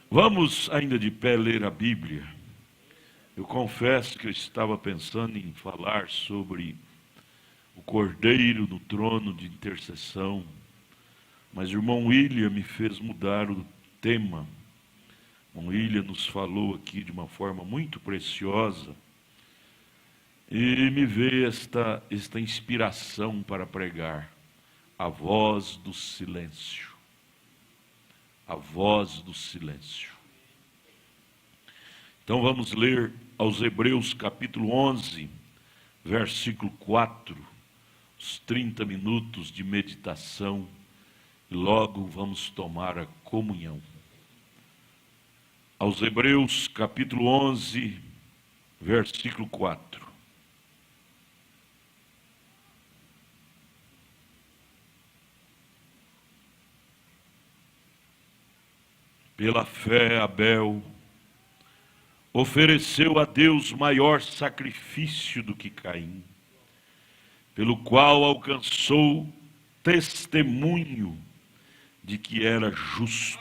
Vamos ainda de pé ler a Bíblia. Eu confesso que eu estava pensando em falar sobre o Cordeiro no trono de intercessão, mas o irmão William me fez mudar o tema. O irmão William nos falou aqui de uma forma muito preciosa e me veio esta inspiração para pregar: a voz do silêncio. A voz do silêncio. Então vamos ler aos Hebreus capítulo 11, versículo 4, os 30 minutos de meditação, e logo vamos tomar a comunhão. Aos Hebreus capítulo 11, versículo 4. Pela fé, Abel ofereceu a Deus maior sacrifício do que Caim, pelo qual alcançou testemunho de que era justo,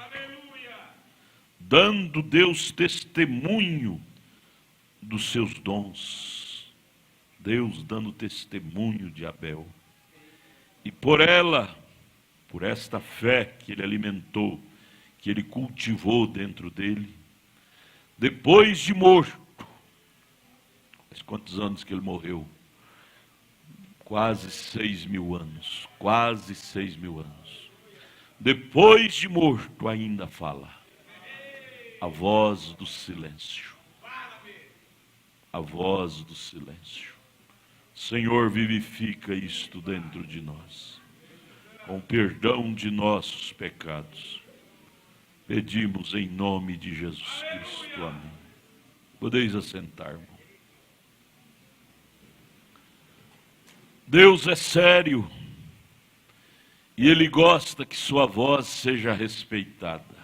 dando Deus testemunho dos seus dons. Deus dando testemunho de Abel. E por esta fé que ele alimentou, que ele cultivou dentro dele, depois de morto, mas quantos anos que ele morreu? Quase 6.000 anos, quase 6.000 anos. Depois de morto ainda fala, a voz do silêncio, a voz do silêncio. Senhor, vivifica isto dentro de nós, com perdão de nossos pecados. Pedimos em nome de Jesus Cristo. Amém. Podeis assentar, irmão. Deus é sério e Ele gosta que sua voz seja respeitada.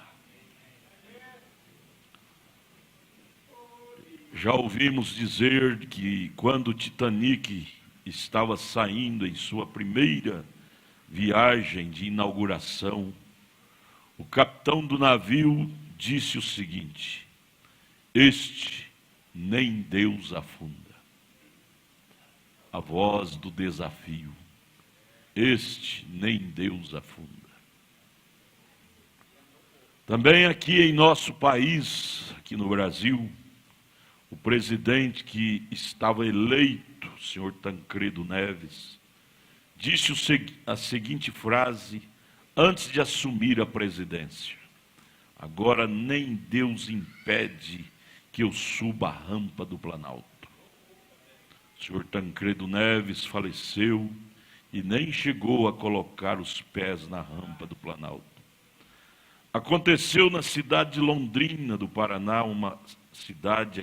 Já ouvimos dizer que quando o Titanic estava saindo em sua primeira viagem de inauguração, o capitão do navio disse o seguinte: este nem Deus afunda. A voz do desafio. Este nem Deus afunda. Também aqui em nosso país, aqui no Brasil, o presidente que estava eleito, o senhor Tancredo Neves, disse a seguinte frase antes de assumir a presidência: agora nem Deus impede que eu suba a rampa do Planalto. O senhor Tancredo Neves faleceu e nem chegou a colocar os pés na rampa do Planalto. Aconteceu na cidade de Londrina, do Paraná, uma cidade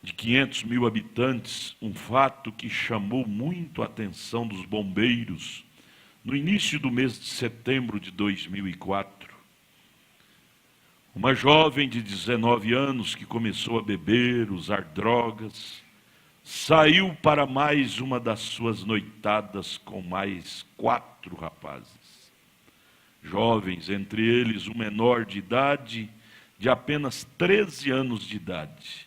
de 500 mil habitantes, um fato que chamou muito a atenção dos bombeiros no início do mês de setembro de 2004, uma jovem de 19 anos que começou a beber, usar drogas, saiu para mais uma das suas noitadas com mais 4 rapazes. Jovens, entre eles um menor de idade, de apenas 13 anos de idade.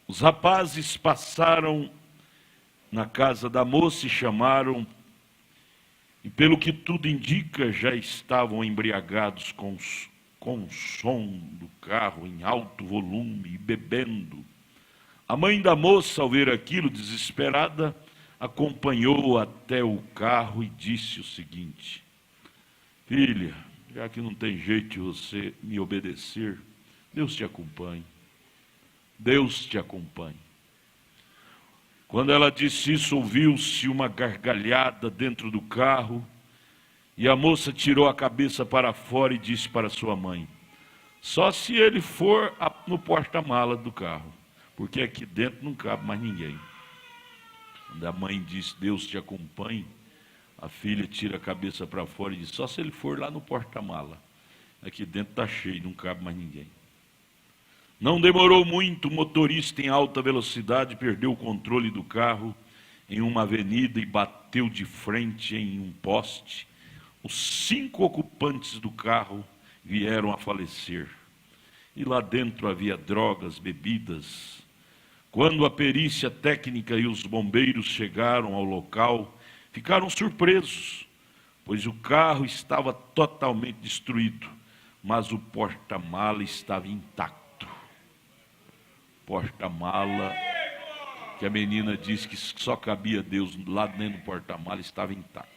Os rapazes passaram na casa da moça e chamaram. E pelo que tudo indica, já estavam embriagados com o som do carro em alto volume e bebendo. A mãe da moça, ao ver aquilo, desesperada, acompanhou até o carro e disse o seguinte: filha, já que não tem jeito de você me obedecer, Deus te acompanhe. Deus te acompanhe. Quando ela disse isso, ouviu-se uma gargalhada dentro do carro e a moça tirou a cabeça para fora e disse para sua mãe: só se ele for no porta-mala do carro, porque aqui dentro não cabe mais ninguém. Quando a mãe disse: Deus te acompanhe, a filha tira a cabeça para fora e diz: só se ele for lá no porta-mala, aqui dentro está cheio, não cabe mais ninguém. Não demorou muito, o motorista em alta velocidade perdeu o controle do carro em uma avenida e bateu de frente em um poste. Os 5 ocupantes do carro vieram a falecer. E lá dentro havia drogas, bebidas. Quando a perícia técnica e os bombeiros chegaram ao local, ficaram surpresos, pois o carro estava totalmente destruído, mas o porta-mala estava intacto. Porta-mala, que a menina disse que só cabia Deus lá dentro do porta-mala, estava intacto.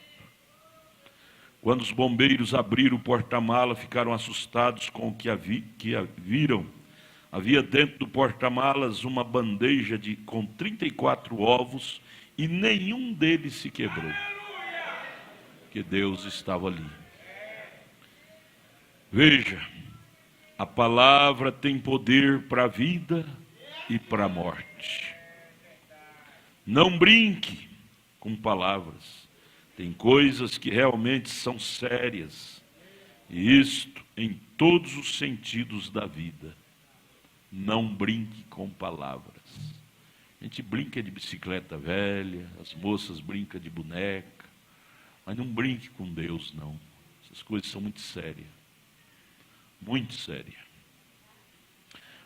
Quando os bombeiros abriram o porta-mala, ficaram assustados com o que viram. Havia dentro do porta-malas uma bandeja com 34 ovos e nenhum deles se quebrou, porque Deus estava ali. Veja, a palavra tem poder para a vida e para a morte. Não brinque com palavras. Tem coisas que realmente são sérias, e isto em todos os sentidos da vida. Não brinque com palavras. A gente brinca de bicicleta velha, as moças brincam de boneca, mas não brinque com Deus, não. Essas coisas são muito sérias. Muito séria.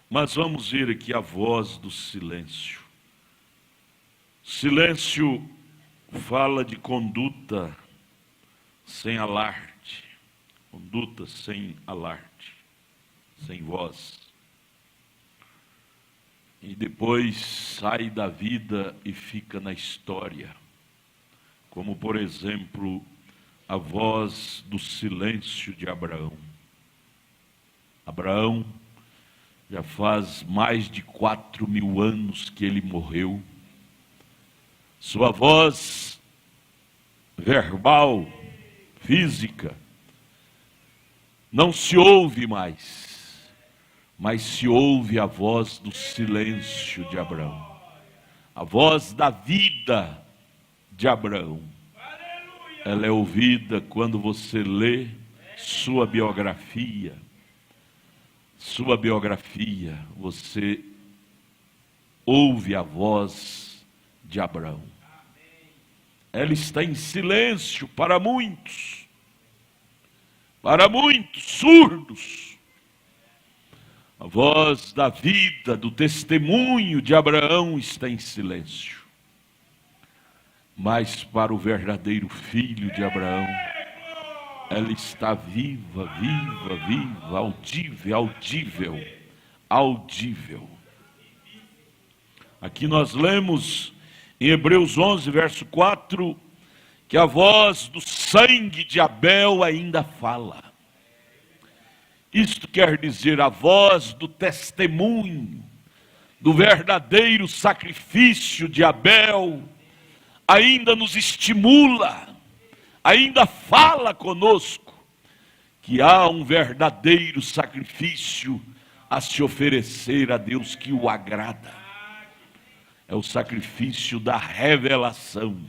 Mas vamos ver aqui a voz do silêncio. Silêncio fala de conduta sem alarde. Conduta sem alarde, sem voz. E depois sai da vida e fica na história. Como, por exemplo, a voz do silêncio de Abraão. Abraão, já faz mais de 4.000 anos que ele morreu. Sua voz verbal, física, não se ouve mais, mas se ouve a voz do silêncio de Abraão, a voz da vida de Abraão. Ela é ouvida quando você lê sua biografia. Sua biografia, você ouve a voz de Abraão. Ela está em silêncio para muitos surdos. A voz da vida, do testemunho de Abraão está em silêncio. Mas para o verdadeiro filho de Abraão, ela está viva, viva, viva, audível, audível, audível. Aqui nós lemos em Hebreus 11, verso 4, que a voz do sangue de Abel ainda fala. Isto quer dizer a voz do testemunho, do verdadeiro sacrifício de Abel, ainda nos estimula, ainda fala conosco que há um verdadeiro sacrifício a se oferecer a Deus que o agrada. É o sacrifício da revelação,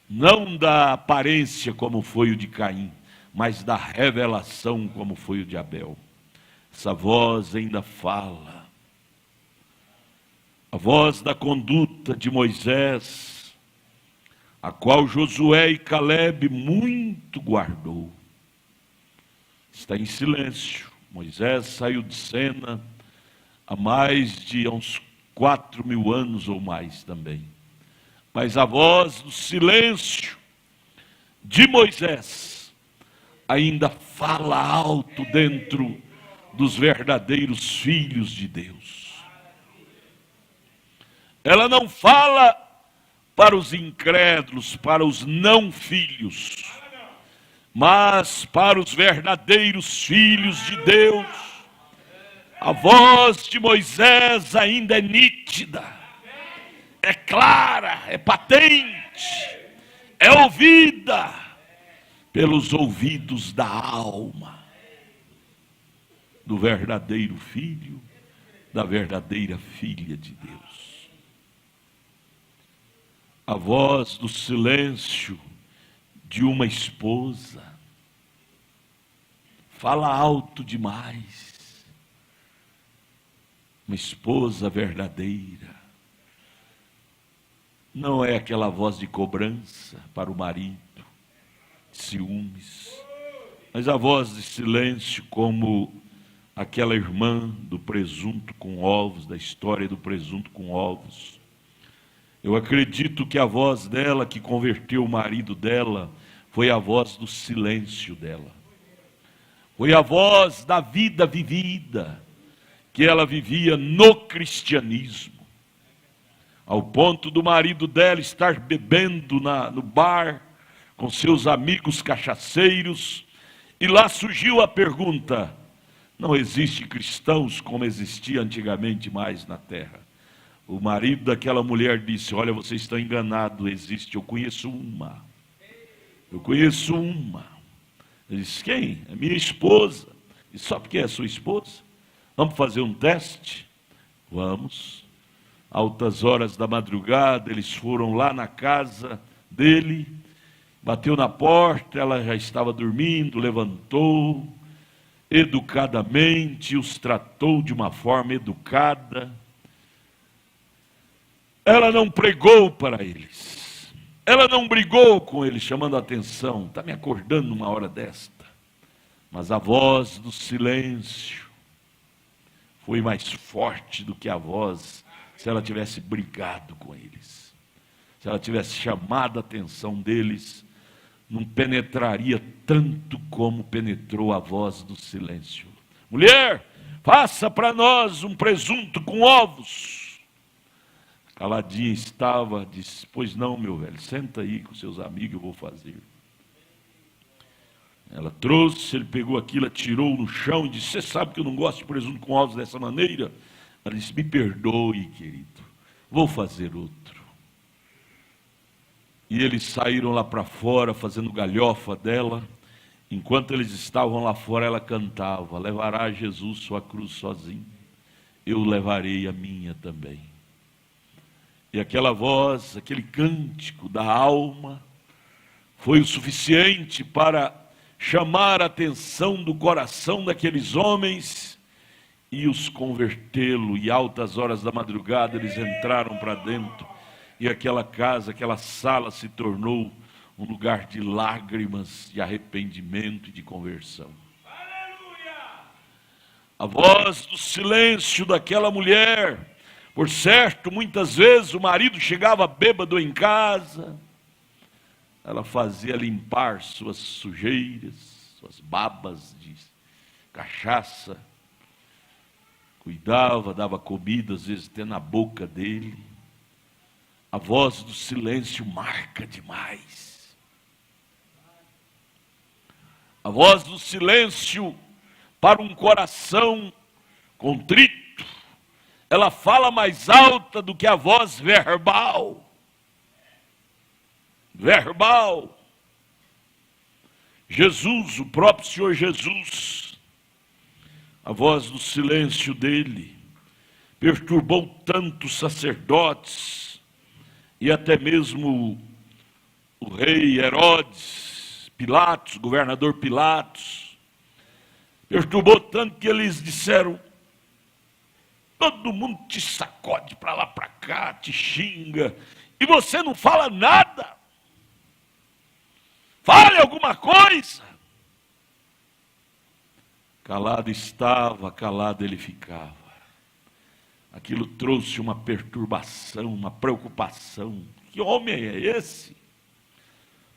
não da aparência como foi o de Caim, mas da revelação como foi o de Abel. Essa voz ainda fala. A voz da conduta de Moisés, a qual Josué e Caleb muito guardou. Está em silêncio. Moisés saiu de cena há mais de uns 4.000 anos ou mais também. Mas a voz do silêncio de Moisés ainda fala alto dentro dos verdadeiros filhos de Deus. Ela não fala para os incrédulos, para os não filhos, mas para os verdadeiros filhos de Deus. A voz de Moisés ainda é nítida, é clara, é patente, é ouvida pelos ouvidos da alma do verdadeiro filho, da verdadeira filha de Deus. A voz do silêncio de uma esposa fala alto demais. Uma esposa verdadeira não é aquela voz de cobrança para o marido, ciúmes. Mas a voz de silêncio, como aquela irmã do presunto com ovos, da história do presunto com ovos. Eu acredito que a voz dela, que converteu o marido dela, foi a voz do silêncio dela. Foi a voz da vida vivida, que ela vivia no cristianismo. Ao ponto do marido dela estar bebendo no bar, com seus amigos cachaceiros, e lá surgiu a pergunta: não existe cristãos como existia antigamente mais na terra? O marido daquela mulher disse: olha, você está enganado, existe, eu conheço uma. Eu conheço uma. Ele disse: quem? É minha esposa. E só porque é sua esposa? Vamos fazer um teste? Vamos. Altas horas da madrugada, eles foram lá na casa dele, bateu na porta, ela já estava dormindo, levantou, educadamente os tratou de uma forma educada. Ela não pregou para eles, ela não brigou com eles, chamando a atenção: está me acordando numa hora desta. Mas a voz do silêncio foi mais forte do que a voz, se ela tivesse brigado com eles, se ela tivesse chamado a atenção deles, não penetraria tanto como penetrou a voz do silêncio. Mulher, faça para nós um presunto com ovos. Caladinha estava, disse: pois não, meu velho, senta aí com seus amigos, eu vou fazer. Ela trouxe, ele pegou aquilo, atirou no chão e disse: você sabe que eu não gosto de presunto com ovos dessa maneira? Ela disse: me perdoe, querido, vou fazer outro. E eles saíram lá para fora, fazendo galhofa dela. Enquanto eles estavam lá fora, ela cantava: levará Jesus sua cruz sozinho, eu levarei a minha também. E aquela voz, aquele cântico da alma, foi o suficiente para chamar a atenção do coração daqueles homens e os convertê-lo. E altas horas da madrugada eles entraram para dentro, e aquela casa, aquela sala se tornou um lugar de lágrimas, de arrependimento e de conversão. A voz do silêncio daquela mulher. Por certo, muitas vezes o marido chegava bêbado em casa, ela fazia limpar suas sujeiras, suas babas de cachaça, cuidava, dava comida, às vezes até na boca dele. A voz do silêncio marca demais. A voz do silêncio, para um coração contrito, ela fala mais alta do que a voz verbal. Verbal. Jesus, o próprio Senhor Jesus, a voz do silêncio dele perturbou tantos sacerdotes e até mesmo o rei Herodes, Pilatos, governador Pilatos. Perturbou tanto que eles disseram: todo mundo te sacode para lá, para cá, te xinga, e você não fala nada. Fale alguma coisa. Calado estava, calado ele ficava. Aquilo trouxe uma perturbação, uma preocupação. Que homem é esse?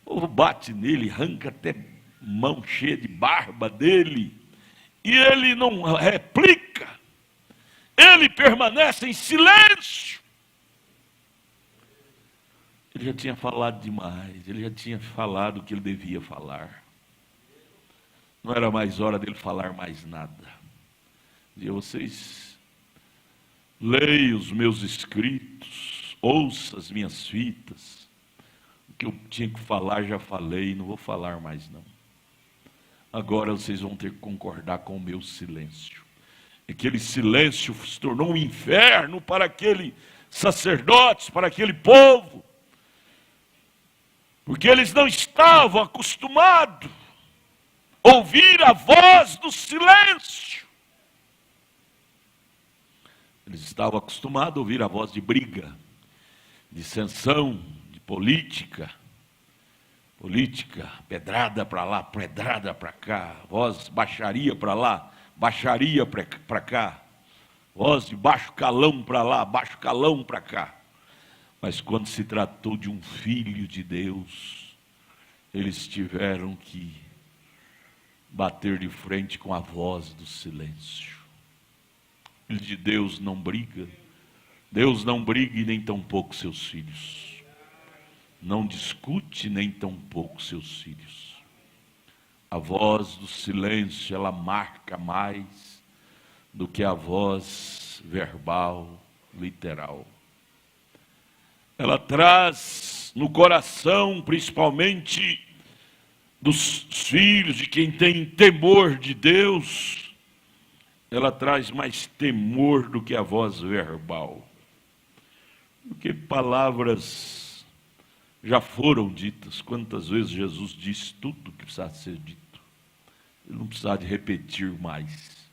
O povo bate nele, arranca até mão cheia de barba dele, e ele não replica. Ele permanece em silêncio. Ele já tinha falado demais, ele já tinha falado o que ele devia falar. Não era mais hora dele falar mais nada. Dizia: vocês leiam os meus escritos, ouçam as minhas fitas. O que eu tinha que falar já falei, não vou falar mais não. Agora vocês vão ter que concordar com o meu silêncio. Aquele silêncio se tornou um inferno para aqueles sacerdotes, para aquele povo, porque eles não estavam acostumados a ouvir a voz do silêncio. Eles estavam acostumados a ouvir a voz de briga, de dissensão, de política. Política, pedrada para lá, pedrada para cá, voz baixaria para lá, baixaria para cá, voz de baixo calão para lá, baixo calão para cá. Mas quando se tratou de um filho de Deus, eles tiveram que bater de frente com a voz do silêncio. O filho de Deus não briga, Deus não briga e nem tampouco seus filhos. Não discute nem tampouco seus filhos. A voz do silêncio, ela marca mais do que a voz verbal, literal. Ela traz no coração, principalmente dos filhos, de quem tem temor de Deus, ela traz mais temor do que a voz verbal. Porque palavras já foram ditas. Quantas vezes Jesus disse tudo o que precisava ser dito? Ele não precisava de repetir mais.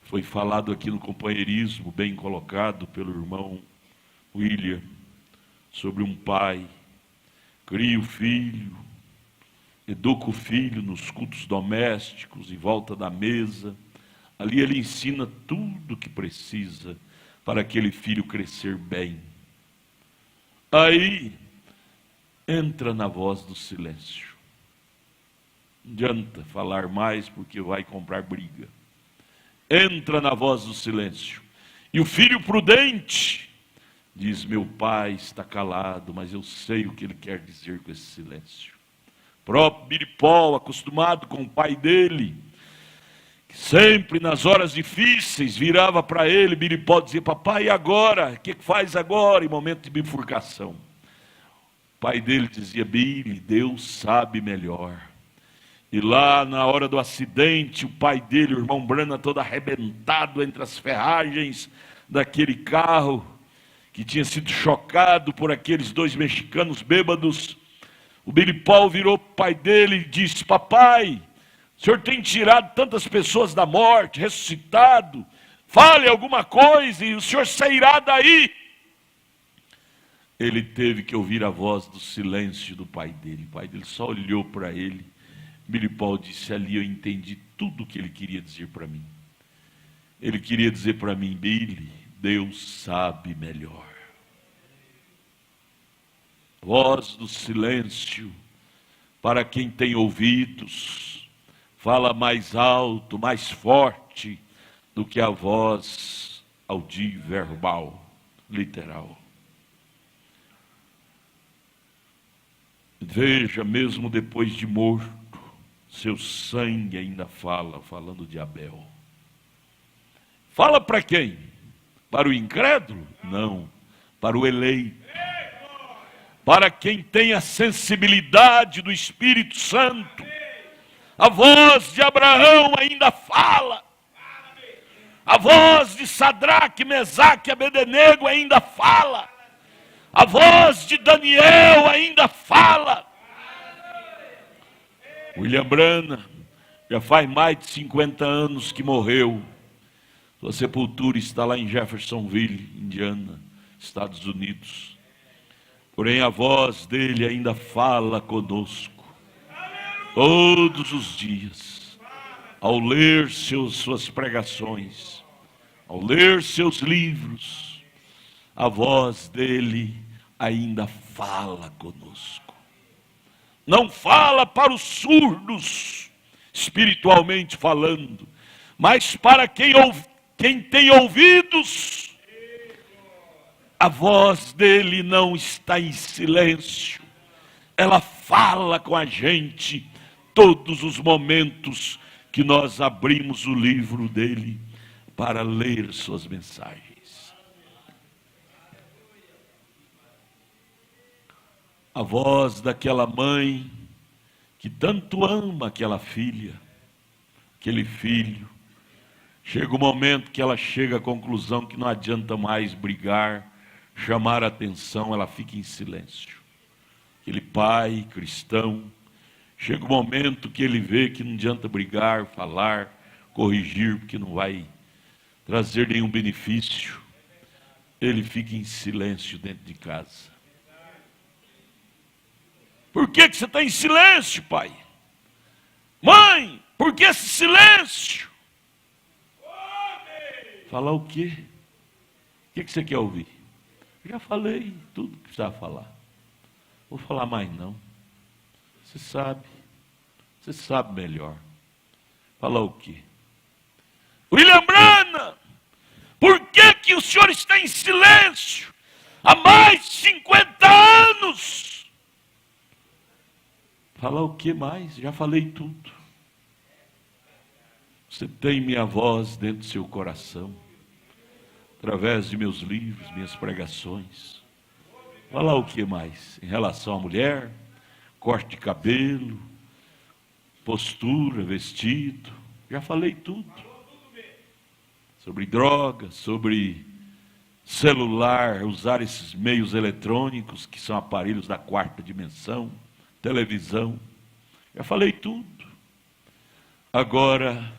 Foi falado aqui no companheirismo, bem colocado pelo irmão William, sobre um pai, cria o filho, educa o filho nos cultos domésticos, em volta da mesa. Ali ele ensina tudo o que precisa para aquele filho crescer bem. Aí entra na voz do silêncio. Não adianta falar mais porque vai comprar briga. Entra na voz do silêncio. E o filho prudente diz: meu pai está calado, mas eu sei o que ele quer dizer com esse silêncio. O próprio Billy Paul, acostumado com o pai dele, que sempre nas horas difíceis virava para ele, Billy Paul dizia: papai, e agora? O que faz agora em momento de bifurcação? O pai dele dizia: Billy, Deus sabe melhor. E lá na hora do acidente, o pai dele, o irmão Brana, todo arrebentado entre as ferragens daquele carro, que tinha sido chocado por aqueles dois mexicanos bêbados, o Billy Paul virou para o pai dele e disse: papai, o senhor tem tirado tantas pessoas da morte, ressuscitado, fale alguma coisa e o senhor sairá daí. Ele teve que ouvir a voz do silêncio do pai dele. O pai dele só olhou para ele. Billy Paul disse: ali eu entendi tudo o que ele queria dizer para mim. Ele queria dizer para mim: Billy, Deus sabe melhor. Voz do silêncio, para quem tem ouvidos, fala mais alto, mais forte do que a voz audível, verbal, literal. Veja, mesmo depois de morto, seu sangue ainda fala, falando de Abel. Fala para quem? Para o incrédulo? Não, para o eleito. Para quem tem a sensibilidade do Espírito Santo. A voz de Abraão ainda fala. A voz de Sadraque, Mesaque e Abednego ainda fala. A voz de Daniel ainda fala. William Branham já faz mais de 50 anos que morreu. Sua sepultura está lá em Jeffersonville, Indiana, Estados Unidos. Porém a voz dele ainda fala conosco. Todos os dias, ao ler suas pregações, ao ler seus livros, a voz dele ainda fala conosco. Não fala para os surdos, espiritualmente falando, mas para quem tem ouvidos. A voz dele não está em silêncio. Ela fala com a gente todos os momentos que nós abrimos o livro dele para ler suas mensagens. A voz daquela mãe que tanto ama aquela filha, aquele filho. Chega o momento que ela chega à conclusão que não adianta mais brigar, chamar a atenção, ela fica em silêncio. Aquele pai cristão, chega o momento que ele vê que não adianta brigar, falar, corrigir, porque não vai trazer nenhum benefício. Ele fica em silêncio dentro de casa. Por que você está em silêncio, pai? Mãe, por que esse silêncio? Falar o quê? O que você quer ouvir? Já falei tudo que precisava falar. Vou falar mais não. Você sabe melhor. Falar o quê? William Branham, por que o senhor está em silêncio há mais de 50 anos? Falar o que mais? Já falei tudo. Você tem minha voz dentro do seu coração, através de meus livros, minhas pregações. Falar o que mais? Em relação à mulher, corte de cabelo, postura, vestido. Já falei tudo. Sobre drogas, sobre celular, usar esses meios eletrônicos, que são aparelhos da quarta dimensão, televisão. Já falei tudo. Agora,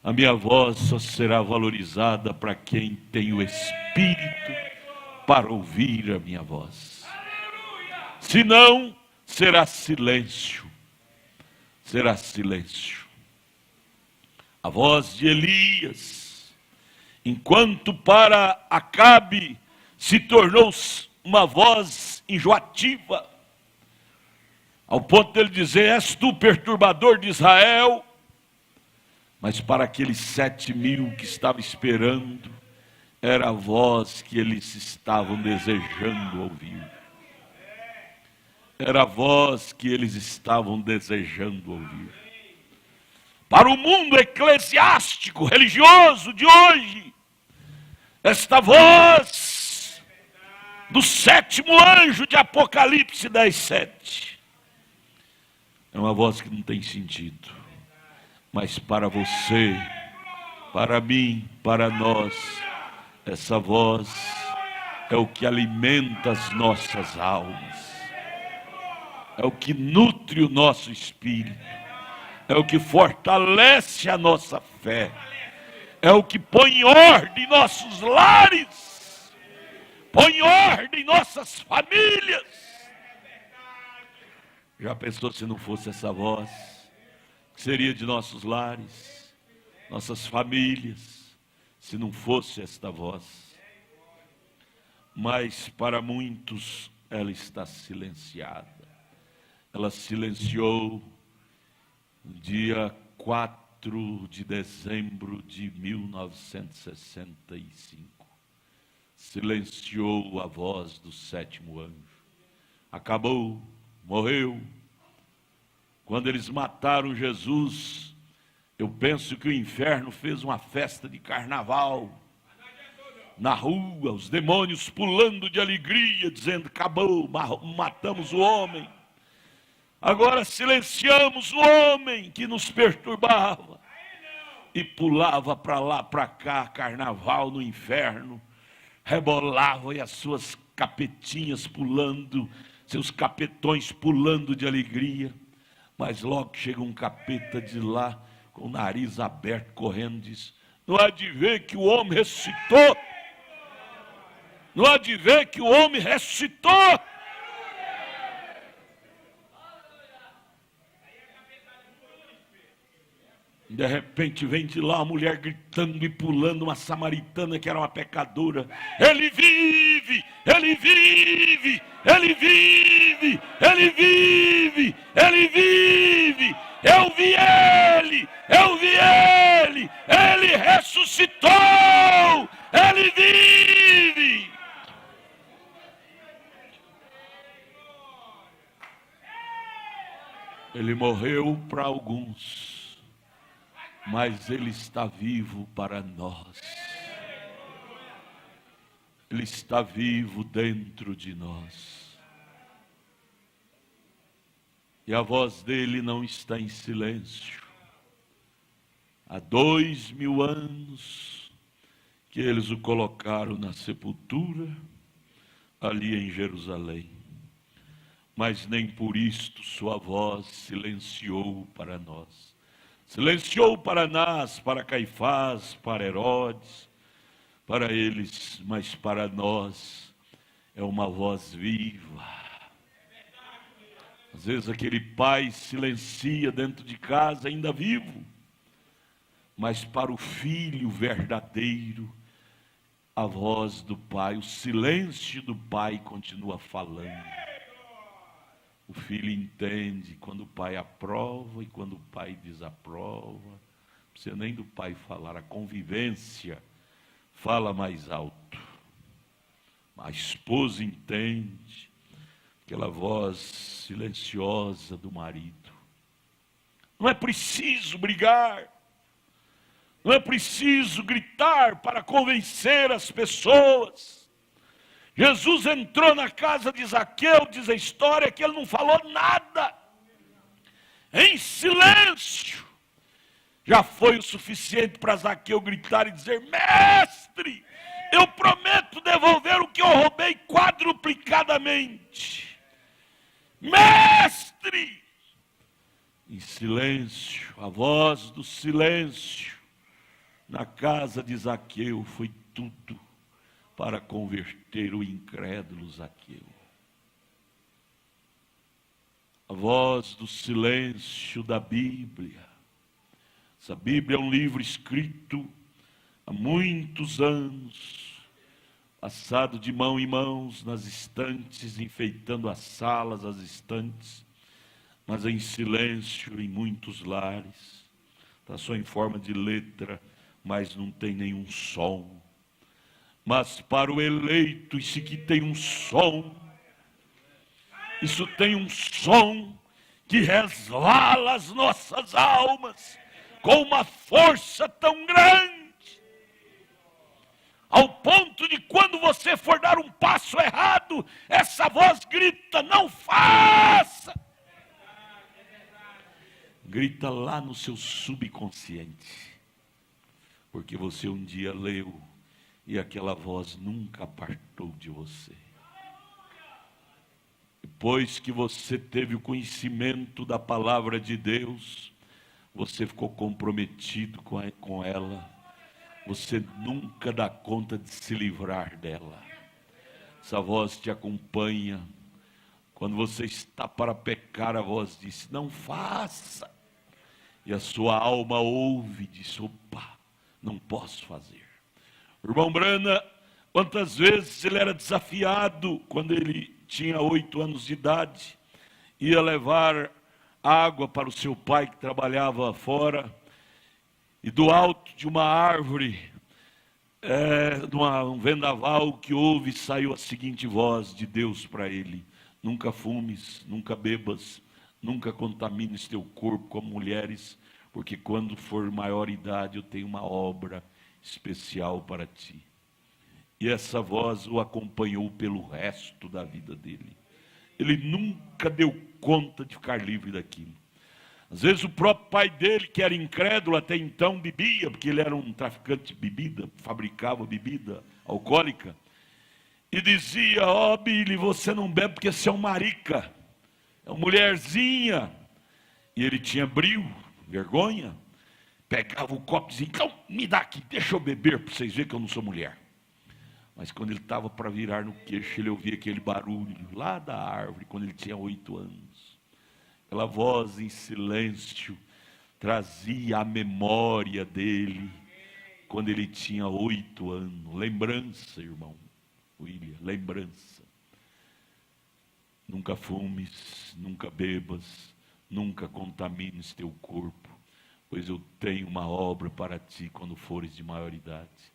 a minha voz só será valorizada para quem tem o Espírito para ouvir a minha voz. Senão, será silêncio. Será silêncio. A voz de Elias, enquanto para Acabe se tornou uma voz enjoativa, ao ponto dele dizer: és tu perturbador de Israel. Mas para aqueles 7.000 que estavam esperando, era a voz que eles estavam desejando ouvir. Era a voz que eles estavam desejando ouvir. Para o mundo eclesiástico, religioso de hoje, esta voz do 7º anjo de Apocalipse 10:7 é uma voz que não tem sentido. Mas para você, para mim, para nós, essa voz é o que alimenta as nossas almas, é o que nutre o nosso espírito, é o que fortalece a nossa fé, é o que põe em ordem nossos lares, põe em ordem nossas famílias. Já pensou se não fosse essa voz? O que seria de nossos lares, nossas famílias, se não fosse esta voz? Mas para muitos ela está silenciada. Ela silenciou no dia 4 de dezembro de 1965. Silenciou a voz do 7º anjo. Acabou, morreu. Quando eles mataram Jesus, eu penso que o inferno fez uma festa de carnaval. Na rua, os demônios pulando de alegria, dizendo: acabou, matamos o homem. Agora silenciamos o homem que nos perturbava. E pulava para lá, para cá, carnaval no inferno. Rebolava e as suas capetinhas pulando, seus capetões pulando de alegria. Mas logo chega um capeta de lá, com o nariz aberto, correndo, diz: não há de ver que o homem ressuscitou? Não há de ver que o homem ressuscitou? De repente vem de lá uma mulher gritando e pulando, uma samaritana que era uma pecadora: ele vive, ele vive, ele vive, ele vive, ele vive, eu vi ele, ele ressuscitou, ele vive. Ele morreu para alguns, mas ele está vivo para nós. Ele está vivo dentro de nós. E a voz dele não está em silêncio. Há 2000 anos que eles o colocaram na sepultura, ali em Jerusalém. Mas nem por isto sua voz silenciou para nós. Silenciou para Anás, para Caifás, para Herodes, para eles, mas para nós é uma voz viva. Às vezes aquele pai silencia dentro de casa, ainda vivo, mas para o filho verdadeiro, a voz do pai, o silêncio do pai continua falando. O filho entende quando o pai aprova e quando o pai desaprova. Não precisa nem do pai falar, a convivência fala mais alto. A esposa entende aquela voz silenciosa do marido. Não é preciso brigar, não é preciso gritar para convencer as pessoas. Jesus entrou na casa de Zaqueu, diz a história, que ele não falou nada, em silêncio. Já foi o suficiente para Zaqueu gritar e dizer: mestre, eu prometo devolver o que eu roubei quadruplicadamente. Mestre! Em silêncio, a voz do silêncio na casa de Zaqueu foi tudo para converter o incrédulo Zaqueu. A voz do silêncio da Bíblia. Essa Bíblia é um livro escrito há muitos anos, passado de mão em mãos nas estantes, enfeitando as salas, as estantes, mas em silêncio em muitos lares. Está só em forma de letra, mas não tem nenhum som. Mas para o eleito, isso aqui tem um som. Isso tem um som que resvala as nossas almas com uma força tão grande, ao ponto de quando você for dar um passo errado, essa voz grita: não faça! Grita lá no seu subconsciente, porque você um dia leu e aquela voz nunca apartou de você. Depois que você teve o conhecimento da palavra de Deus, você ficou comprometido com ela. Você nunca dá conta de se livrar dela. Essa voz te acompanha. Quando você está para pecar, a voz diz: não faça. E a sua alma ouve e diz: opa, não posso fazer. O irmão Brana, quantas vezes ele era desafiado quando ele tinha 8 anos de idade, ia levar água para o seu pai que trabalhava fora, e do alto de uma árvore, um vendaval que houve, saiu a seguinte voz de Deus para ele: nunca fumes, nunca bebas, nunca contamines teu corpo com mulheres, porque quando for maior idade eu tenho uma obra especial para ti. E essa voz o acompanhou pelo resto da vida dele. Ele nunca deu conta de ficar livre daquilo. Às vezes o próprio pai dele, que era incrédulo até então, bebia, porque ele era um traficante de bebida, fabricava bebida alcoólica, e dizia: ó Billy, você não bebe porque você é um marica, é uma mulherzinha. E ele tinha brio, vergonha, pegava o copo e dizia: então me dá aqui, deixa eu beber para vocês verem que eu não sou mulher. Mas quando ele estava para virar no queixo, ele ouvia aquele barulho lá da árvore, quando ele tinha 8 anos. Aquela voz em silêncio trazia a memória dele, quando ele tinha 8 anos. Lembrança, irmão William, lembrança. Nunca fumes, nunca bebas, nunca contamines teu corpo, pois eu tenho uma obra para ti quando fores de maior idade.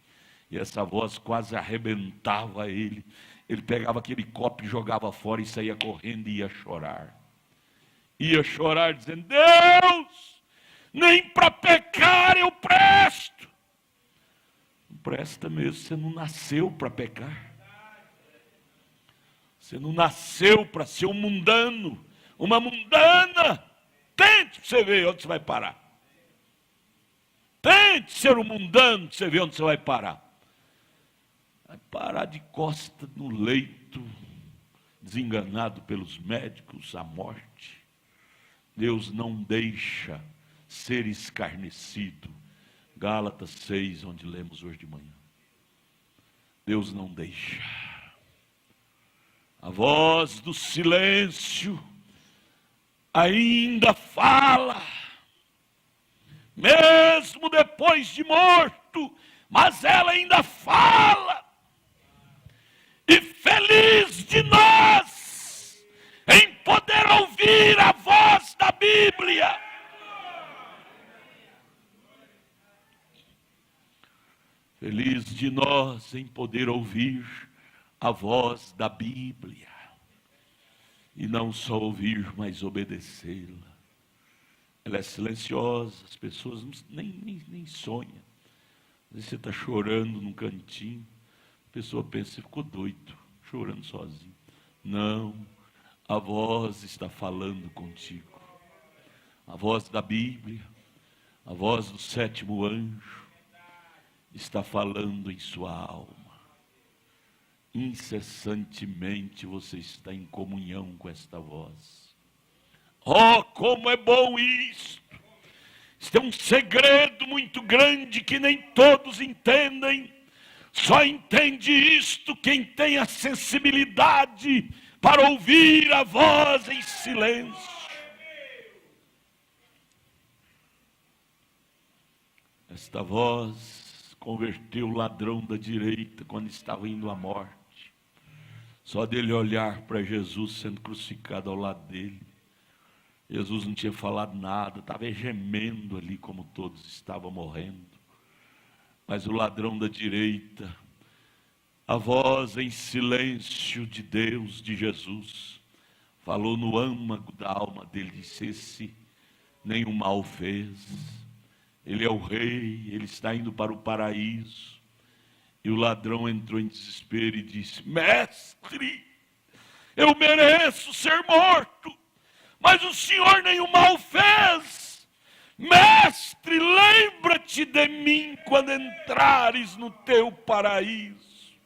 E essa voz quase arrebentava ele. Ele pegava aquele copo e jogava fora e saía correndo e ia chorar. Ia chorar dizendo: Deus, nem para pecar eu presto. Não presta mesmo, você não nasceu para pecar. Você não nasceu para ser um mundano, uma mundana. Tente para você ver onde você vai parar. Tente ser um mundano para você ver onde você vai parar. Vai parar de costa no leito, desenganado pelos médicos, à morte. Deus não deixa ser escarnecido. Gálatas 6, onde lemos hoje de manhã. Deus não deixa. A voz do silêncio ainda fala, mesmo depois de morto, mas ela ainda fala. E feliz de nós em poder ouvir a voz da Bíblia. Feliz de nós em poder ouvir a voz da Bíblia. E não só ouvir, mas obedecê-la. Ela é silenciosa, as pessoas nem sonham. Às vezes você está chorando num cantinho, a pessoa pensa, você ficou doido, chorando sozinho. Não, a voz está falando contigo. A voz da Bíblia, a voz do sétimo anjo, está falando em sua alma. Incessantemente você está em comunhão com esta voz. Oh, como é bom isto! Isto é um segredo muito grande que nem todos entendem. Só entende isto quem tem a sensibilidade para ouvir a voz em silêncio. Esta voz converteu o ladrão da direita quando estava indo à morte. Só dele olhar para Jesus sendo crucificado ao lado dele. Jesus não tinha falado nada, estava gemendo ali como todos estavam morrendo. Mas o ladrão da direita, a voz em silêncio de Deus, de Jesus, falou no âmago da alma dele, disse: esse nenhum mal fez, ele é o rei, ele está indo para o paraíso. E o ladrão entrou em desespero e disse: mestre, eu mereço ser morto, mas o Senhor nenhum mal fez. Mestre, lembra-te de mim quando entrares no teu paraíso.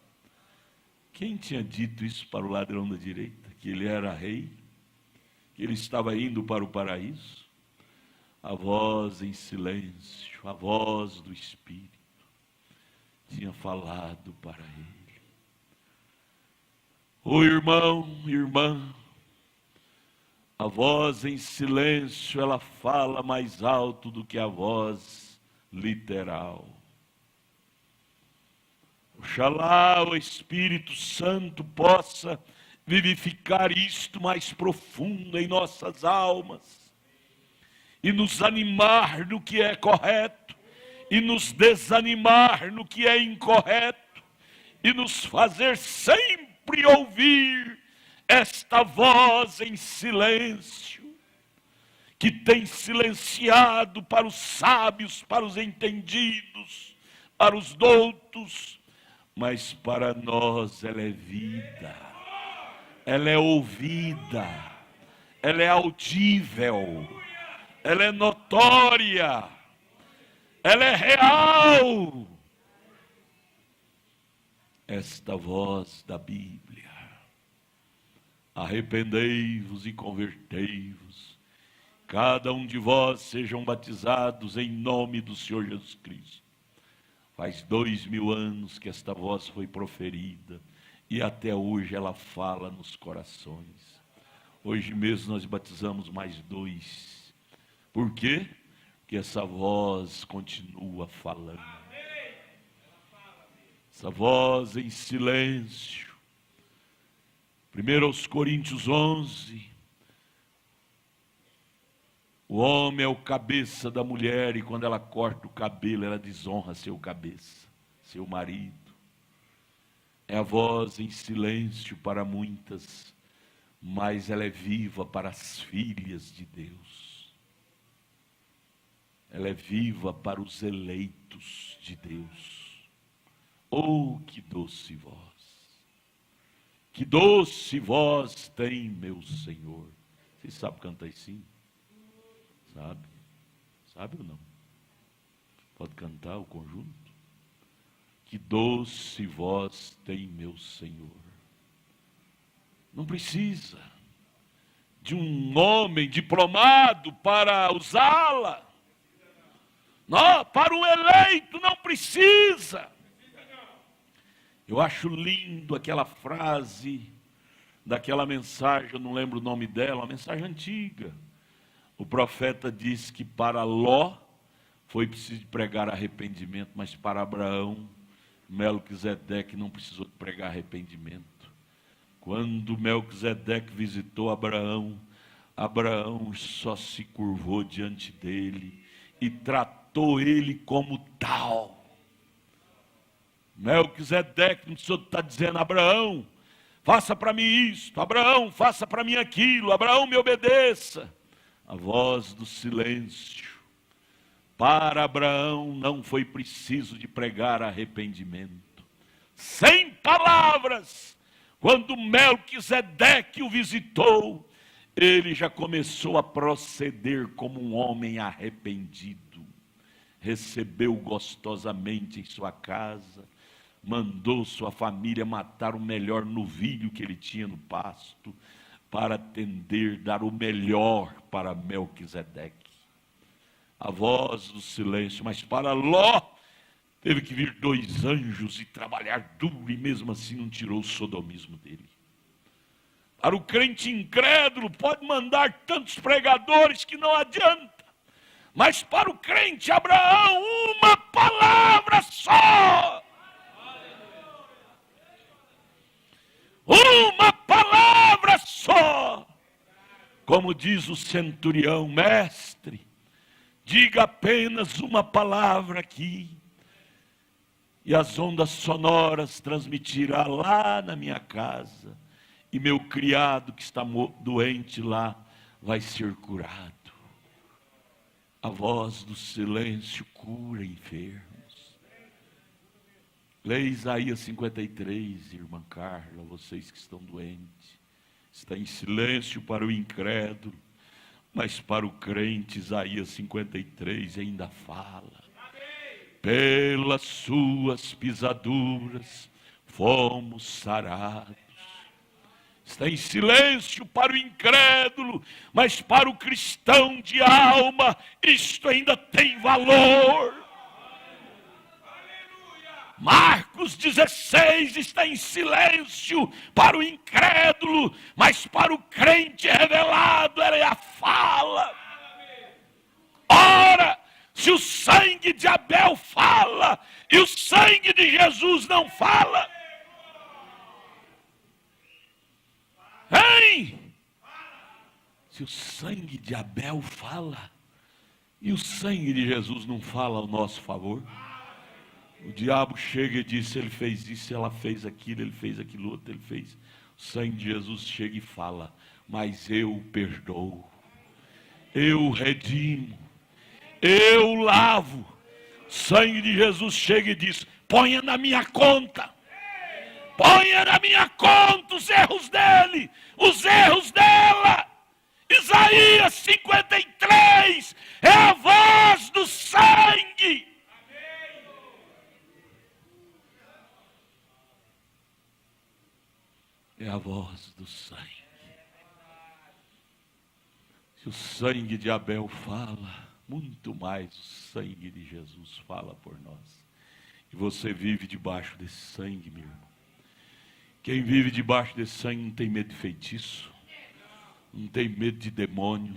Quem tinha dito isso para o ladrão da direita? Que ele era rei? Que ele estava indo para o paraíso? A voz em silêncio, a voz do Espírito, tinha falado para ele. Ô irmão, irmã, a voz em silêncio, ela fala mais alto do que a voz literal. Oxalá o Espírito Santo possa vivificar isto mais profundo em nossas almas e nos animar no que é correto e nos desanimar no que é incorreto e nos fazer sempre ouvir esta voz em silêncio, que tem silenciado para os sábios, para os entendidos, para os doutos, mas para nós ela é vida, ela é ouvida, ela é audível, ela é notória, ela é real. Esta voz da Bíblia. Arrependei-vos e convertei-vos, cada um de vós sejam batizados em nome do Senhor Jesus Cristo. Faz 2000 anos que esta voz foi proferida e até hoje ela fala nos corações. Hoje mesmo nós batizamos mais 2. Por quê? Porque essa voz continua falando. Essa voz em silêncio. 1 Coríntios 11, o homem é o cabeça da mulher, e quando ela corta o cabelo, ela desonra seu cabeça, seu marido. É a voz em silêncio para muitas, mas ela é viva para as filhas de Deus. Ela é viva para os eleitos de Deus. Oh, que doce voz! Que doce voz tem meu Senhor. Vocês sabem cantar assim? Sabe? Sabe ou não? Pode cantar o conjunto? Que doce voz tem meu Senhor. Não precisa de um homem diplomado para usá-la. Não, para o eleito não precisa. Eu acho lindo aquela frase daquela mensagem, eu não lembro o nome dela, uma mensagem antiga, O profeta diz que para Ló foi preciso pregar arrependimento, mas para Abraão, Melquisedeque não precisou pregar arrependimento. Quando Melquisedeque visitou Abraão, Abraão só se curvou diante dele e tratou ele como tal. Melquisedeque não precisou estar dizendo: Abraão, faça para mim isto, Abraão, faça para mim aquilo, Abraão, me obedeça. A voz do silêncio. Para Abraão não foi preciso de pregar arrependimento. Sem palavras, quando Melquisedeque o visitou, ele já começou a proceder como um homem arrependido. Recebeu gostosamente em sua casa, mandou sua família matar o melhor novilho que ele tinha no pasto, para atender, dar o melhor para Melquisedeque. A voz do silêncio. Mas para Ló, teve que vir 2 anjos e trabalhar duro, e mesmo assim não tirou o sodomismo dele. Para o crente incrédulo, pode mandar tantos pregadores que não adianta. Mas para o crente Abraão, uma palavra só. Uma palavra só. Como diz o centurião: mestre, diga apenas uma palavra aqui, e as ondas sonoras transmitirá lá na minha casa, e meu criado que está doente lá vai ser curado. A voz do silêncio cura enfermos. Leia Isaías 53, irmã Carla, vocês que estão doentes. Está em silêncio para o incrédulo, mas para o crente, Isaías 53 ainda fala. Pelas suas pisaduras fomos sarados. Está em silêncio para o incrédulo, mas para o cristão de alma, isto ainda tem valor. Marcos 16 está em silêncio para o incrédulo, mas para o crente revelado ela é a fala. Ora, se o sangue de Abel fala e o sangue de Jesus não fala, hein? Se o sangue de Abel fala e o sangue de Jesus não fala ao nosso favor, o diabo chega e diz: ele fez isso, ela fez aquilo, ele fez aquilo outro, ele fez. O sangue de Jesus chega e fala: mas eu perdoo, eu redimo, eu lavo. O sangue de Jesus chega e diz: ponha na minha conta, ponha na minha conta os erros dele, os erros dela. Isaías 53 é a voz do sangue. É a voz do sangue. Se o sangue de Abel fala, muito mais o sangue de Jesus fala por nós. E você vive debaixo desse sangue, meu irmão. Quem vive debaixo desse sangue não tem medo de feitiço, não tem medo de demônio,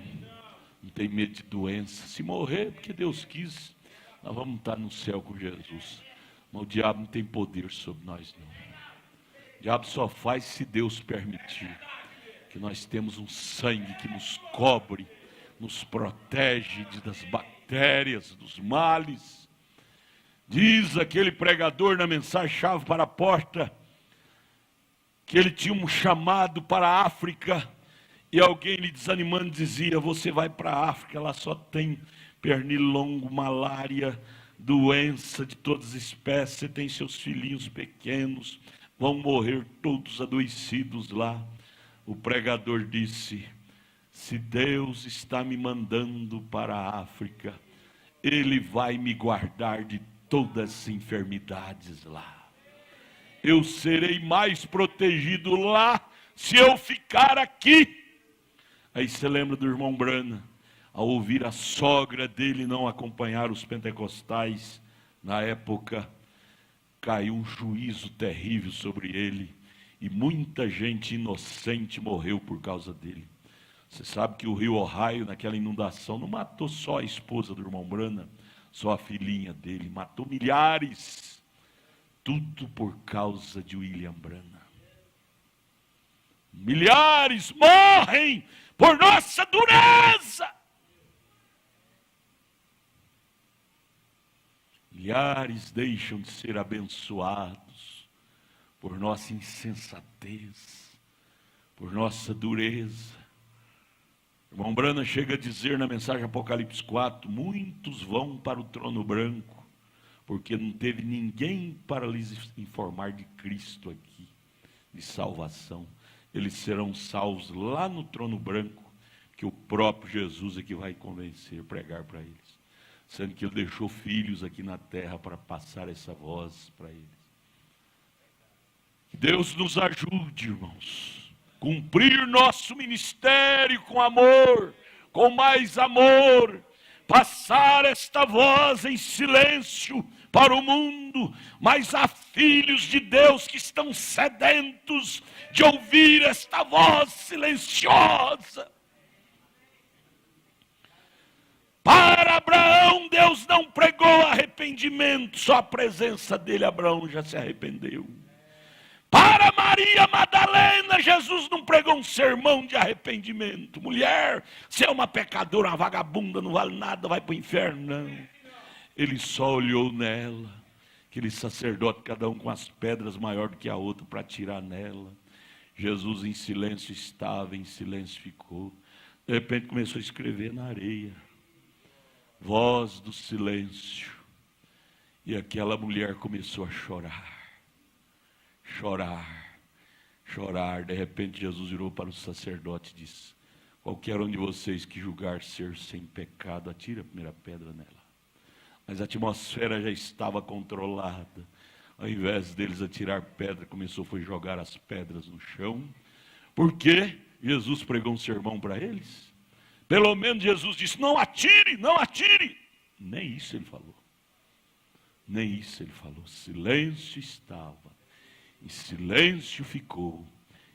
não tem medo de doença. Se morrer, porque Deus quis, nós vamos estar no céu com Jesus. Mas o diabo não tem poder sobre nós, não. O diabo só faz se Deus permitir. Que nós temos um sangue que nos cobre, nos protege das bactérias, dos males. Diz aquele pregador na mensagem-chave para a porta, que ele tinha um chamado para a África, e alguém lhe desanimando dizia: você vai para a África, lá só tem pernilongo, malária, doença de todas as espécies, você tem seus filhinhos pequenos, vão morrer todos adoecidos lá. O pregador disse: se Deus está me mandando para a África, Ele vai me guardar de todas as enfermidades lá. Eu serei mais protegido lá se eu ficar aqui. Aí você lembra do irmão Brana, ao ouvir a sogra dele não acompanhar os pentecostais na época, caiu um juízo terrível sobre ele, e muita gente inocente morreu por causa dele. Você sabe que o rio Ohio, naquela inundação, não matou só a esposa do irmão Branham, só a filhinha dele, matou milhares. Tudo por causa de William Branham. Milhares morrem por nossa dureza. Milhares deixam de ser abençoados por nossa insensatez, por nossa dureza. O irmão Branham chega a dizer na mensagem Apocalipse 4, muitos vão para o trono branco, porque não teve ninguém para lhes informar de Cristo aqui, de salvação. Eles serão salvos lá no trono branco, que o próprio Jesus é que vai convencer, pregar para eles. Sendo que ele deixou filhos aqui na terra para passar essa voz para eles. Que Deus nos ajude, irmãos, cumprir nosso ministério com amor, com mais amor, passar esta voz em silêncio para o mundo, mas há filhos de Deus que estão sedentos de ouvir esta voz silenciosa. Para Abraão, Deus não pregou arrependimento, só a presença dele, Abraão já se arrependeu. Para Maria Madalena, Jesus não pregou um sermão de arrependimento. Mulher, você é uma pecadora, uma vagabunda, não vale nada, vai para o inferno, não. Ele só olhou nela, aquele sacerdote, cada um com as pedras maior do que a outra para atirar nela. Jesus em silêncio estava, em silêncio ficou. De repente começou a escrever na areia. Voz do silêncio. E aquela mulher começou a chorar. Chorar, chorar. De repente Jesus virou para o sacerdote e disse: qualquer um de vocês que julgar ser sem pecado, atire a primeira pedra nela. Mas a atmosfera já estava controlada. Ao invés deles atirar pedra, foi jogar as pedras no chão. Porque Jesus pregou um sermão para eles. Pelo menos Jesus disse: não atire, não atire. Nem isso ele falou. Nem isso ele falou. Silêncio estava. Em silêncio ficou.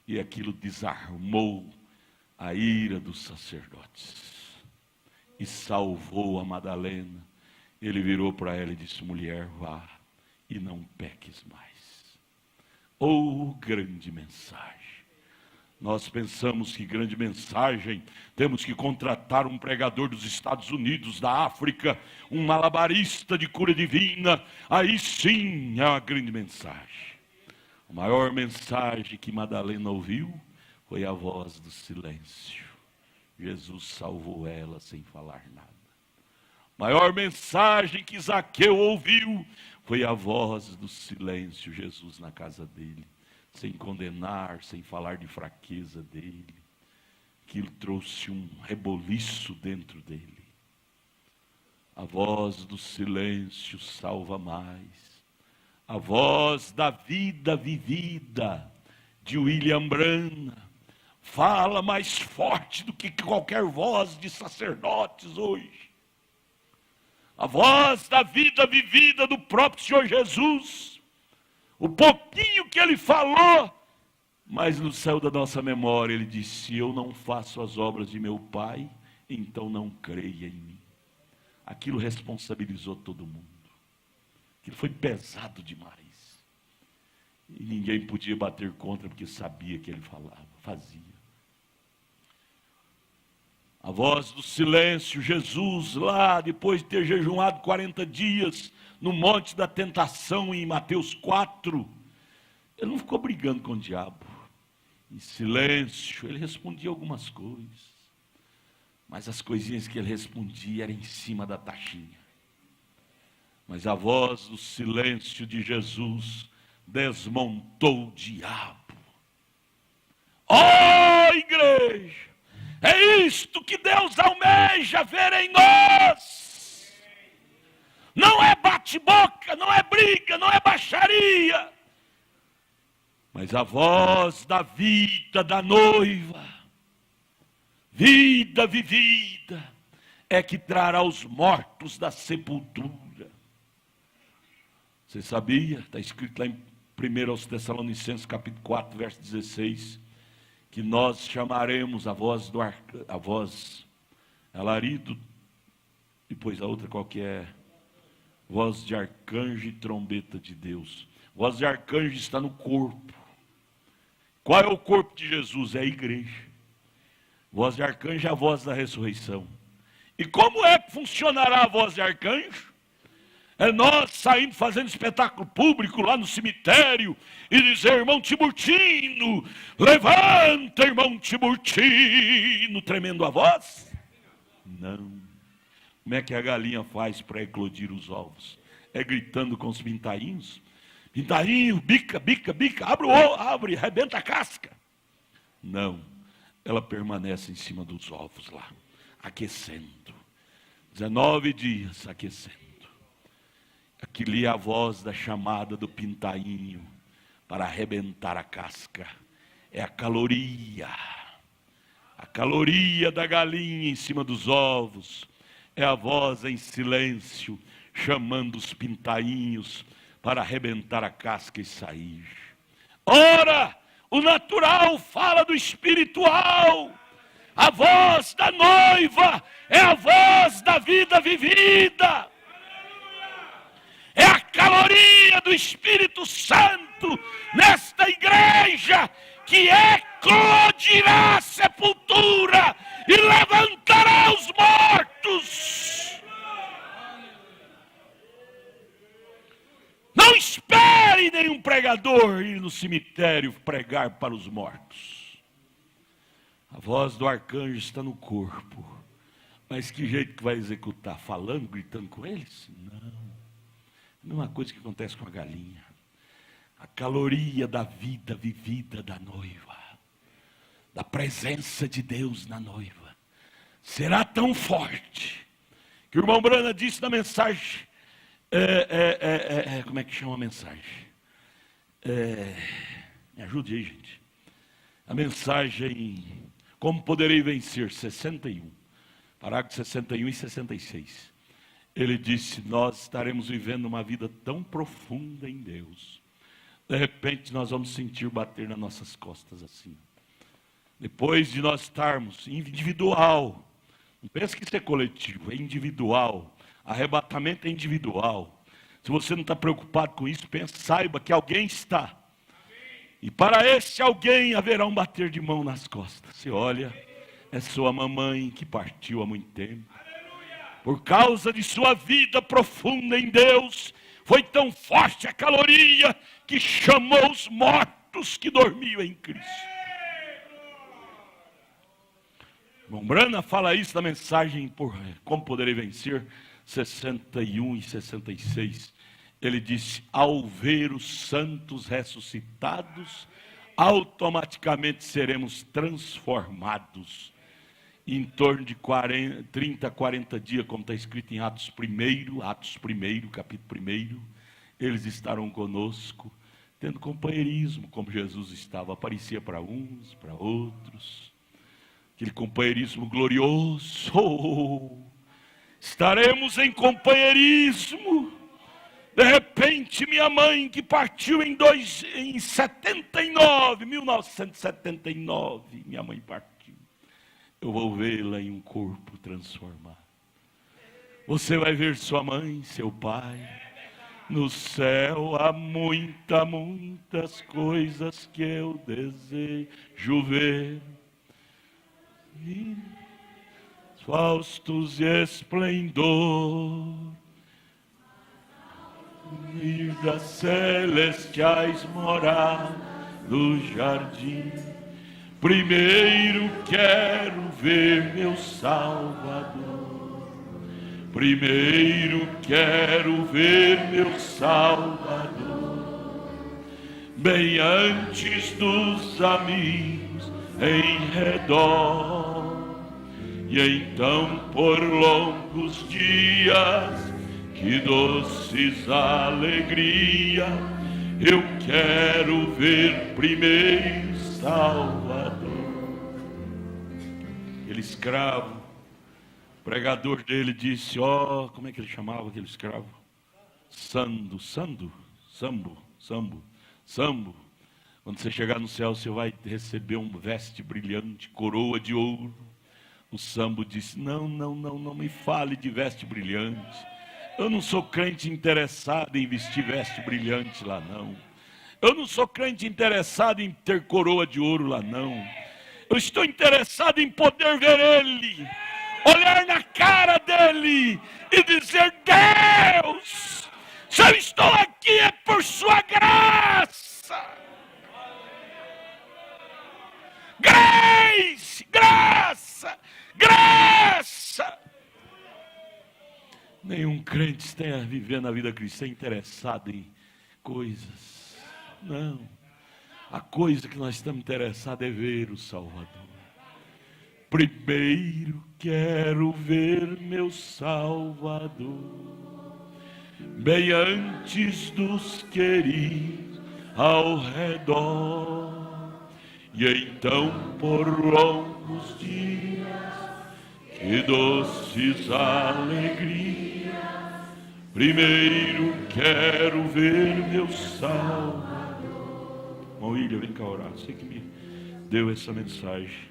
E aquilo desarmou a ira dos sacerdotes. E salvou a Madalena. Ele virou para ela e disse: mulher, vá e não peques mais. Oh, grande mensagem. Nós pensamos que grande mensagem, temos que contratar um pregador dos Estados Unidos, da África, um malabarista de cura divina, aí sim é uma grande mensagem. A maior mensagem que Madalena ouviu foi a voz do silêncio. Jesus salvou ela sem falar nada. A maior mensagem que Zaqueu ouviu foi a voz do silêncio. Jesus na casa dele, sem condenar, sem falar de fraqueza dele. Aquilo trouxe um reboliço dentro dele. A voz do silêncio salva mais. A voz da vida vivida de William Branham fala mais forte do que qualquer voz de sacerdotes hoje. A voz da vida vivida do próprio Senhor Jesus, o pouquinho que ele falou, mas no céu da nossa memória ele disse: se eu não faço as obras de meu Pai, então não creia em mim. Aquilo responsabilizou todo mundo. Aquilo foi pesado demais. E ninguém podia bater contra, porque sabia que ele falava, fazia. A voz do silêncio, Jesus lá, depois de ter jejuado 40 dias, no monte da tentação em Mateus 4, ele não ficou brigando com o diabo. Em silêncio, ele respondia algumas coisas. Mas as coisinhas que ele respondia eram em cima da taxinha. Mas a voz do silêncio de Jesus desmontou o diabo. Oh, igreja! É isto que Deus almeja ver em nós. Não é bate-boca, não é briga, não é baixaria. Mas a voz da vida da noiva, vida vivida, é que trará os mortos da sepultura. Você sabia? Está escrito lá em 1 aos Tessalonicenses capítulo 4, verso 16, que nós chamaremos a voz a voz, alarido, depois a outra qual que é? Voz de arcanjo e trombeta de Deus. Voz de arcanjo está no corpo. Qual é o corpo de Jesus? É a igreja. Voz de arcanjo é a voz da ressurreição. E como é que funcionará a voz de arcanjo? É nós saindo fazendo espetáculo público lá no cemitério e dizer: irmão Tiburtino, levanta, irmão Tiburtino, tremendo a voz? Não. Como é que a galinha faz para eclodir os ovos? É gritando com os pintainhos? Pintainho, bica, bica, bica, abre o ovo, abre, arrebenta a casca. Não, ela permanece em cima dos ovos lá, aquecendo. 19 dias aquecendo. Aquilo é a voz da chamada do pintainho para arrebentar a casca. É a caloria da galinha em cima dos ovos. É a voz em silêncio chamando os pintainhos para arrebentar a casca e sair. Ora, o natural fala do espiritual. A voz da noiva é a voz da vida vivida. É a caloria do Espírito Santo nesta igreja que eclodirá a sepultura e levantará os mortos. Não espere nenhum pregador ir no cemitério pregar para os mortos. A voz do arcanjo está no corpo. Mas que jeito que vai executar? Falando, gritando com eles? Não. A mesma coisa que acontece com a galinha. A caloria da vida vivida da noiva, da presença de Deus na noiva, será tão forte, que o irmão Brana disse na mensagem, como é que chama a mensagem? Me ajude aí, gente. A mensagem, como poderei vencer, 61, parágrafo 61 e 66. Ele disse: nós estaremos vivendo uma vida tão profunda em Deus. De repente nós vamos sentir bater nas nossas costas assim. Depois de nós estarmos individual. Não pense que isso é coletivo, é individual. Arrebatamento é individual. Se você não está preocupado com isso, saiba que alguém está. E para esse alguém haverá um bater de mão nas costas. Você olha, é sua mamãe que partiu há muito tempo. Por causa de sua vida profunda em Deus, foi tão forte a caloria que chamou os mortos que dormiam em Cristo. Irmão Brana fala isso na mensagem por Como Poderei Vencer, 61 e 66. Ele disse: ao ver os santos ressuscitados, automaticamente seremos transformados. Em torno de 30 a 40 dias, como está escrito em Atos 1, capítulo 1, eles estarão conosco, tendo companheirismo, como Jesus estava, aparecia para uns, para outros, aquele companheirismo glorioso. Estaremos em companheirismo. De repente, minha mãe, que partiu em 1979, minha mãe partiu. Eu vou vê-la em um corpo transformado. Você vai ver sua mãe, seu pai. No céu há muitas coisas que eu desejo ver. E faustos e esplendor, e das celestiais morar no jardim. Primeiro quero ver meu Salvador. Primeiro quero ver meu Salvador. Bem antes dos amigos em redor. E então por longos dias, que doces alegria, eu quero ver primeiro Salvador. Aquele escravo, o pregador dele disse, como é que ele chamava aquele escravo? Sambo. Quando Quando você chegar no céu, você vai receber um veste brilhante, coroa de ouro. O Sambo disse: não me fale de veste brilhante. Eu não sou crente interessado em vestir veste brilhante lá, não. Eu não sou crente interessado em ter coroa de ouro lá, não. Eu estou interessado em poder ver Ele, olhar na cara dEle e dizer: Deus, se eu estou aqui é por sua graça. Graça. Nenhum crente está vivendo a vida cristã interessado em coisas. Não. A coisa que nós estamos interessados é ver o Salvador. Primeiro quero ver meu Salvador, bem antes dos queridos ao redor. E então por longos dias, que doces alegrias, primeiro quero ver meu Salvador. Irmão William, vem cá orar. Você que me deu essa mensagem,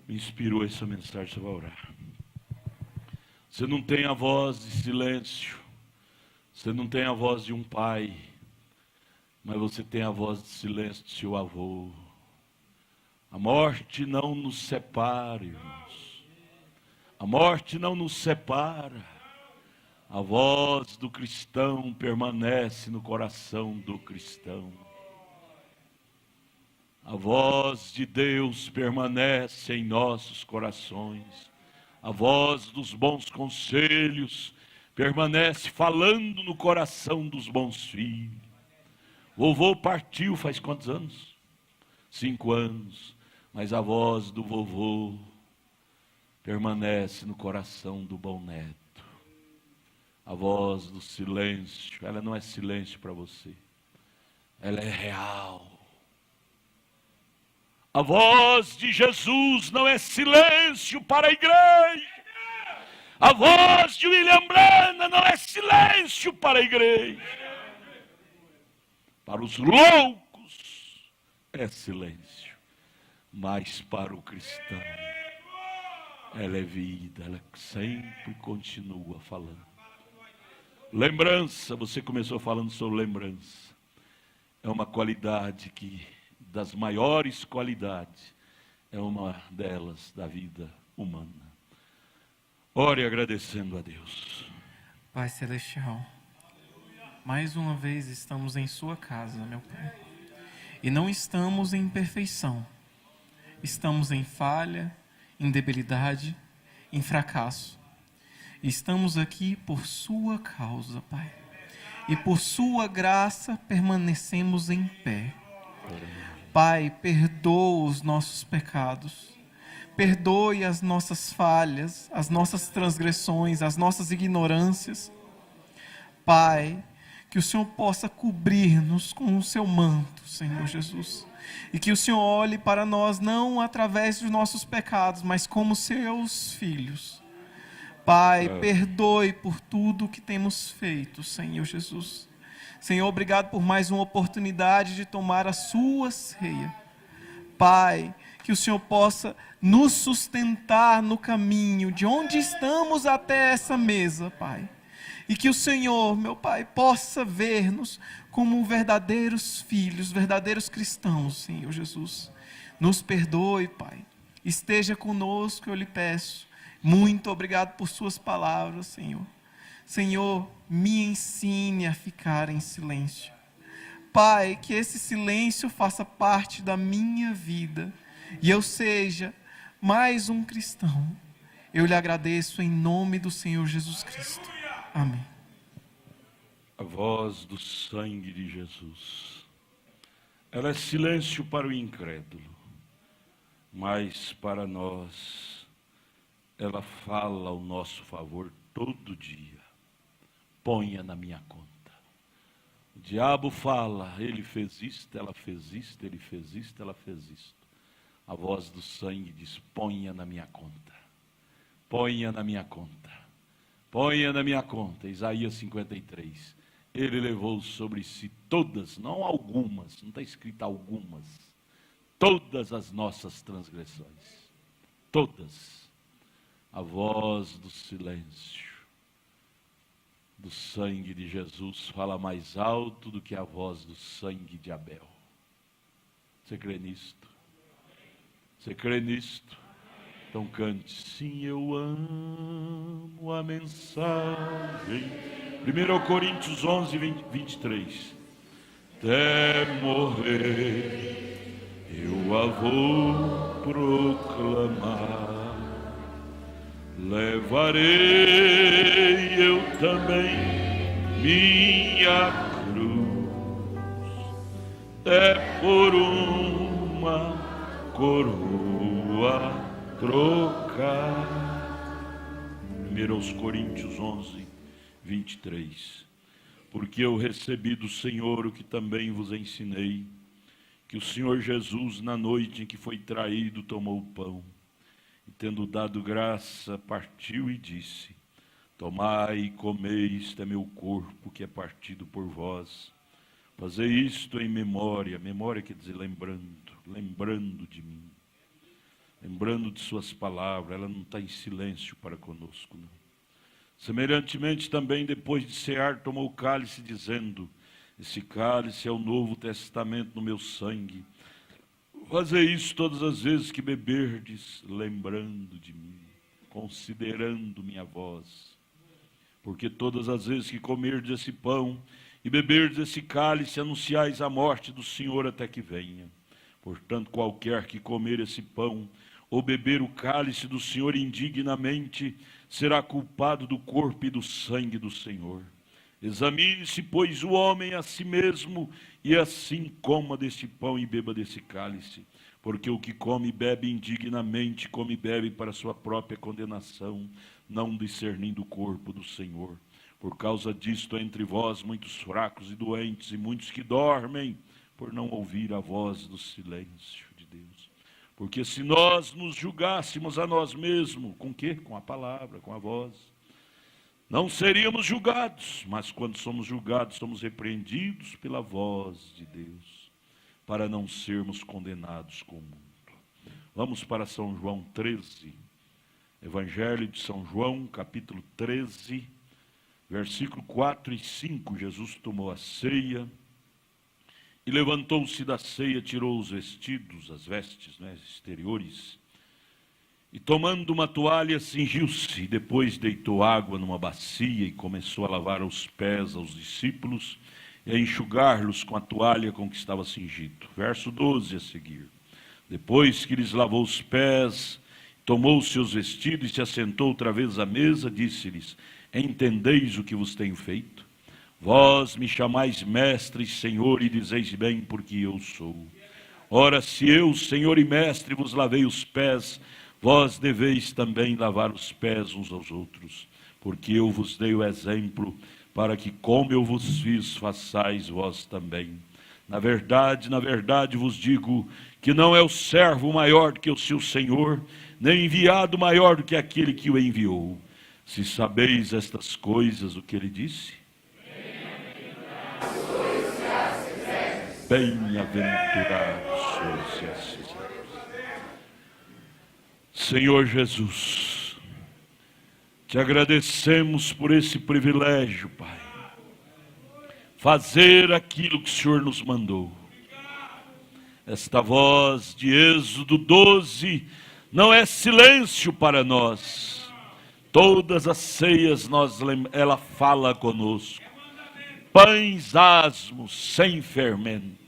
me inspirou essa mensagem, você vai orar. Você não tem a voz de silêncio, você não tem a voz de um pai, mas você tem a voz de silêncio do seu avô. A morte não nos separa, irmãos. A morte não nos separa. A voz do cristão permanece no coração do cristão. A voz de Deus permanece em nossos corações. A voz dos bons conselhos permanece falando no coração dos bons filhos. O vovô partiu faz quantos anos? 5 anos. Mas a voz do vovô permanece no coração do bom neto. A voz do silêncio, ela não é silêncio para você. Ela é real. A voz de Jesus não é silêncio para a igreja. A voz de William Branham não é silêncio para a igreja. Para os loucos é silêncio. Mas para o cristão, ela é vida, ela sempre continua falando. Lembrança, você começou falando sobre lembrança. É uma qualidade que, das maiores qualidades, é uma delas da vida humana. Ore agradecendo a Deus. Pai Celestial, mais uma vez estamos em sua casa, meu Pai. E não estamos em perfeição. Estamos em falha, em debilidade, em fracasso. Estamos aqui por sua causa, Pai. E por sua graça permanecemos em pé. Pai, perdoa os nossos pecados. Perdoe as nossas falhas, as nossas transgressões, as nossas ignorâncias. Pai, que o Senhor possa cobrir-nos com o seu manto, Senhor Jesus. E que o Senhor olhe para nós não através dos nossos pecados, mas como seus filhos. Pai, perdoe por tudo que temos feito, Senhor Jesus. Senhor, obrigado por mais uma oportunidade de tomar a sua ceia. Pai, que o Senhor possa nos sustentar no caminho de onde estamos até essa mesa, Pai. E que o Senhor, meu Pai, possa ver-nos como verdadeiros filhos, verdadeiros cristãos, Senhor Jesus. Nos perdoe, Pai. Esteja conosco, eu lhe peço. Muito obrigado por suas palavras, Senhor. Senhor, me ensine a ficar em silêncio. Pai, que esse silêncio faça parte da minha vida e eu seja mais um cristão. Eu lhe agradeço em nome do Senhor Jesus Cristo. Amém. A voz do sangue de Jesus, ela é silêncio para o incrédulo, mas para nós, ela fala ao nosso favor todo dia. Ponha na minha conta. O diabo fala, ele fez isto, ela fez isto, ele fez isto, ela fez isto. A voz do sangue diz: ponha na minha conta. Ponha na minha conta. Ponha na minha conta. Isaías 53. Ele levou sobre si todas, não algumas, não está escrito algumas, todas as nossas transgressões, todas. A voz do silêncio, do sangue de Jesus, fala mais alto do que a voz do sangue de Abel. Você crê nisto? Você crê nisto? Então cante. Sim, eu amo a mensagem. 1 Coríntios 11, 23. Até morrer eu a vou proclamar. Levarei eu também minha cruz, é por uma coroa trocar. 1 Coríntios 11, 23. Porque eu recebi do Senhor o que também vos ensinei, que o Senhor Jesus, na noite em que foi traído, tomou o pão, e tendo dado graça, partiu e disse: tomai e comei, isto é meu corpo, que é partido por vós. Fazei isto em memória. Memória quer dizer lembrando de mim, lembrando de suas palavras. Ela não está em silêncio para conosco, não. Semelhantemente também, depois de cear, tomou o cálice, dizendo: esse cálice é o novo testamento no meu sangue. Fazei isso todas as vezes que beberdes, lembrando de mim, considerando minha voz. Porque todas as vezes que comerdes esse pão e beberdes esse cálice, anunciais a morte do Senhor até que venha. Portanto, qualquer que comer esse pão ou beber o cálice do Senhor indignamente, será culpado do corpo e do sangue do Senhor. Examine-se, pois, o homem a si mesmo, e assim coma deste pão e beba desse cálice. Porque o que come e bebe indignamente, come e bebe para sua própria condenação, não discernindo o corpo do Senhor. Por causa disto, há entre vós muitos fracos e doentes, e muitos que dormem, por não ouvir a voz do silêncio de Deus. Porque se nós nos julgássemos a nós mesmos, com quê? Com a palavra, com a voz, não seríamos julgados, mas quando somos julgados, somos repreendidos pela voz de Deus, para não sermos condenados com o mundo. Vamos para São João 13, Evangelho de São João, capítulo 13, versículo 4 e 5. Jesus tomou a ceia e levantou-se da ceia, tirou os vestidos, as vestes, exteriores, e tomando uma toalha, cingiu-se, e depois deitou água numa bacia e começou a lavar os pés aos discípulos e a enxugar-los com a toalha com que estava cingido. Verso 12 a seguir. Depois que lhes lavou os pés, tomou os seus vestidos e se assentou outra vez à mesa, disse-lhes: entendeis o que vos tenho feito? Vós me chamais mestre e Senhor, e dizeis bem, porque eu sou. Ora, se eu, Senhor e mestre, vos lavei os pés, vós deveis também lavar os pés uns aos outros, porque eu vos dei o exemplo, para que, como eu vos fiz, façais vós também. Na verdade vos digo, que não é o servo maior do que o seu Senhor, nem enviado maior do que aquele que o enviou. Se sabeis estas coisas, o que ele disse? Bem-aventurados sois se as fizerdes. Senhor Jesus, te agradecemos por esse privilégio, Pai. Fazer aquilo que o Senhor nos mandou. Esta voz de Êxodo 12 não é silêncio para nós. Todas as ceias ela fala conosco. Pães asmos, sem fermento.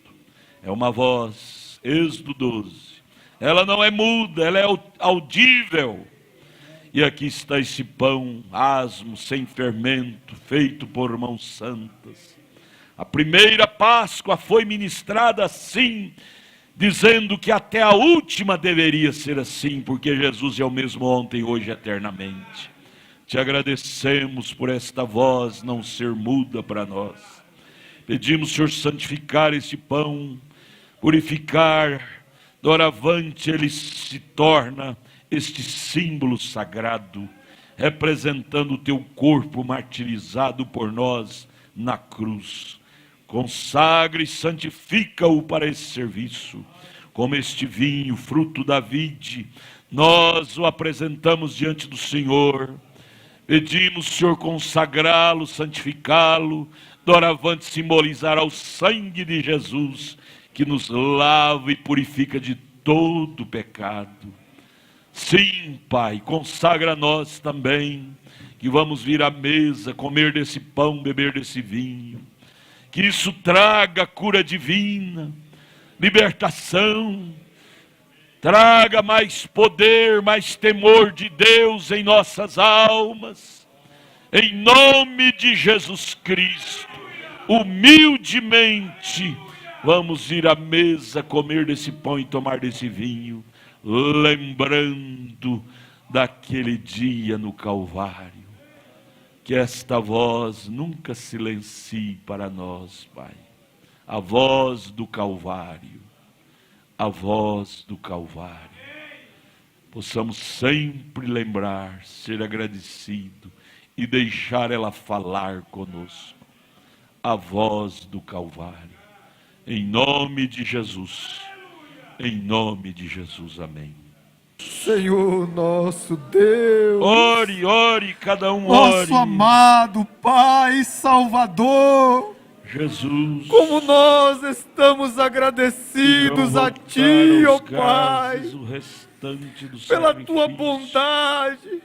É uma voz, Êxodo 12. Ela não é muda, ela é audível. E aqui está esse pão asmo, sem fermento, feito por mãos santas. A primeira Páscoa foi ministrada assim, dizendo que até a última deveria ser assim, porque Jesus é o mesmo ontem, hoje e eternamente. Te agradecemos por esta voz não ser muda para nós. Pedimos, Senhor, santificar esse pão, purificar. Doravante ele se torna este símbolo sagrado, representando o teu corpo martirizado por nós na cruz. Consagra e santifica-o para esse serviço. Como este vinho, fruto da vide, nós o apresentamos diante do Senhor. Pedimos, Senhor, consagrá-lo, santificá-lo, doravante simbolizará o sangue de Jesus, que nos lava e purifica de todo pecado. Sim, Pai, consagra nós também, que vamos vir à mesa, comer desse pão, beber desse vinho. Que isso traga cura divina, libertação, traga mais poder, mais temor de Deus em nossas almas. Em nome de Jesus Cristo, humildemente, vamos ir à mesa, comer desse pão e tomar desse vinho, lembrando daquele dia no Calvário. Que esta voz nunca silencie para nós, Pai. A voz do Calvário, a voz do Calvário. Possamos sempre lembrar, ser agradecido e deixar ela falar conosco. A voz do Calvário. Em nome de Jesus. Em nome de Jesus, amém. Senhor nosso Deus, ore, ore, cada um ore. Nosso amado Pai Salvador, Jesus, como nós estamos agradecidos a Ti, ó Pai, o restante do pela Tua sacrifício. bondade,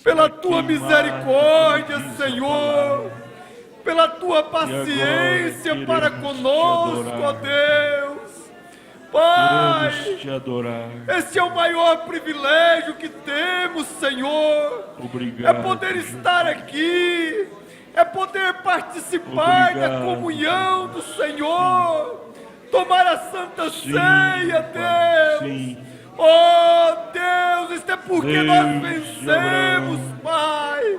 pela Tua misericórdia, Senhor, pela Tua paciência para conosco, ó Deus. Pai, Queremos te adorar. esse é o maior privilégio que temos, Senhor. Obrigado. É poder estar aqui, é poder participar da Obrigado. comunhão do Senhor, tomar a Santa Sim, Ceia, Pai, Deus. sim. Oh Deus, isto é porque Deus nós de vencemos, Abraão. Pai.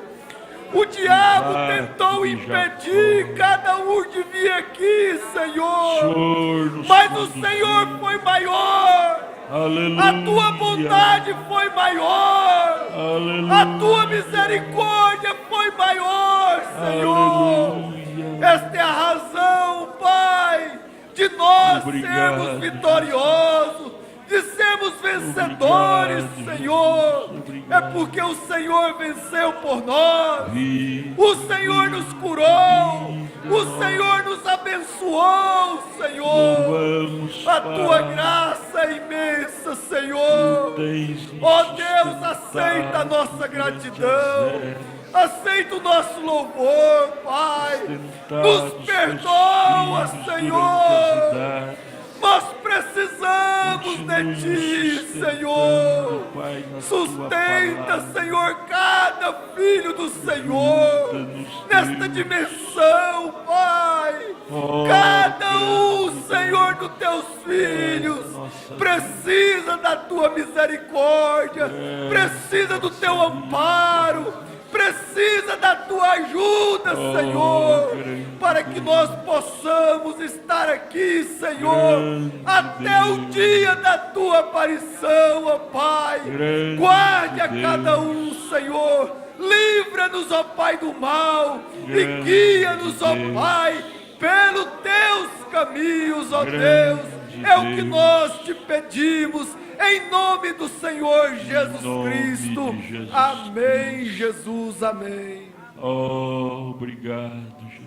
O diabo Isaac tentou de impedir Jacó. cada um de vir aqui, Senhor. Senhor nos Mas o conduziu. Senhor foi maior. Aleluia. A tua bondade foi maior. Aleluia. A tua misericórdia foi maior, Senhor. Aleluia. Esta é a razão, Pai, de nós Obrigado, sermos vitoriosos, de sermos vencedores, Obrigado, Senhor. Jesus. Obrigado. É porque o Senhor venceu por nós. Vida, O Senhor nos curou. O Senhor nos abençoou, Senhor. louvamos, A Pai. tua graça é imensa, Senhor. Tens nos Ó Deus, sustentado aceita a nossa durante gratidão. as eras. Aceita o nosso louvor, Pai. Sustentado Nos os perdoa, teus filhos durante Senhor. as idades. Nós precisamos Continue de Ti, nos sustentando, Senhor. Pai, na tua Sustenta, palavra. Senhor, cada filho do Senhor Ajuda-nos, nesta Deus. dimensão, Pai. Oh, Cada um, grande Senhor, dos Teus filhos nossa precisa da Tua misericórdia, precisa do Teu amparo, precisa da Tua ajuda, Senhor, grande para que nós possamos estar aqui, Senhor, Grande até o Deus. dia da Tua aparição, ó Pai. Grande Guarde a Deus. cada um, Senhor. Livra-nos, ó Pai, do mal e Grande guia-nos, ó Deus. Pai, pelos Teus caminhos, ó Grande Deus. É o que Deus. nós te pedimos, em nome do Senhor Jesus nome Cristo. de Jesus Amém, Jesus, amém. Oh, obrigado, Jesus.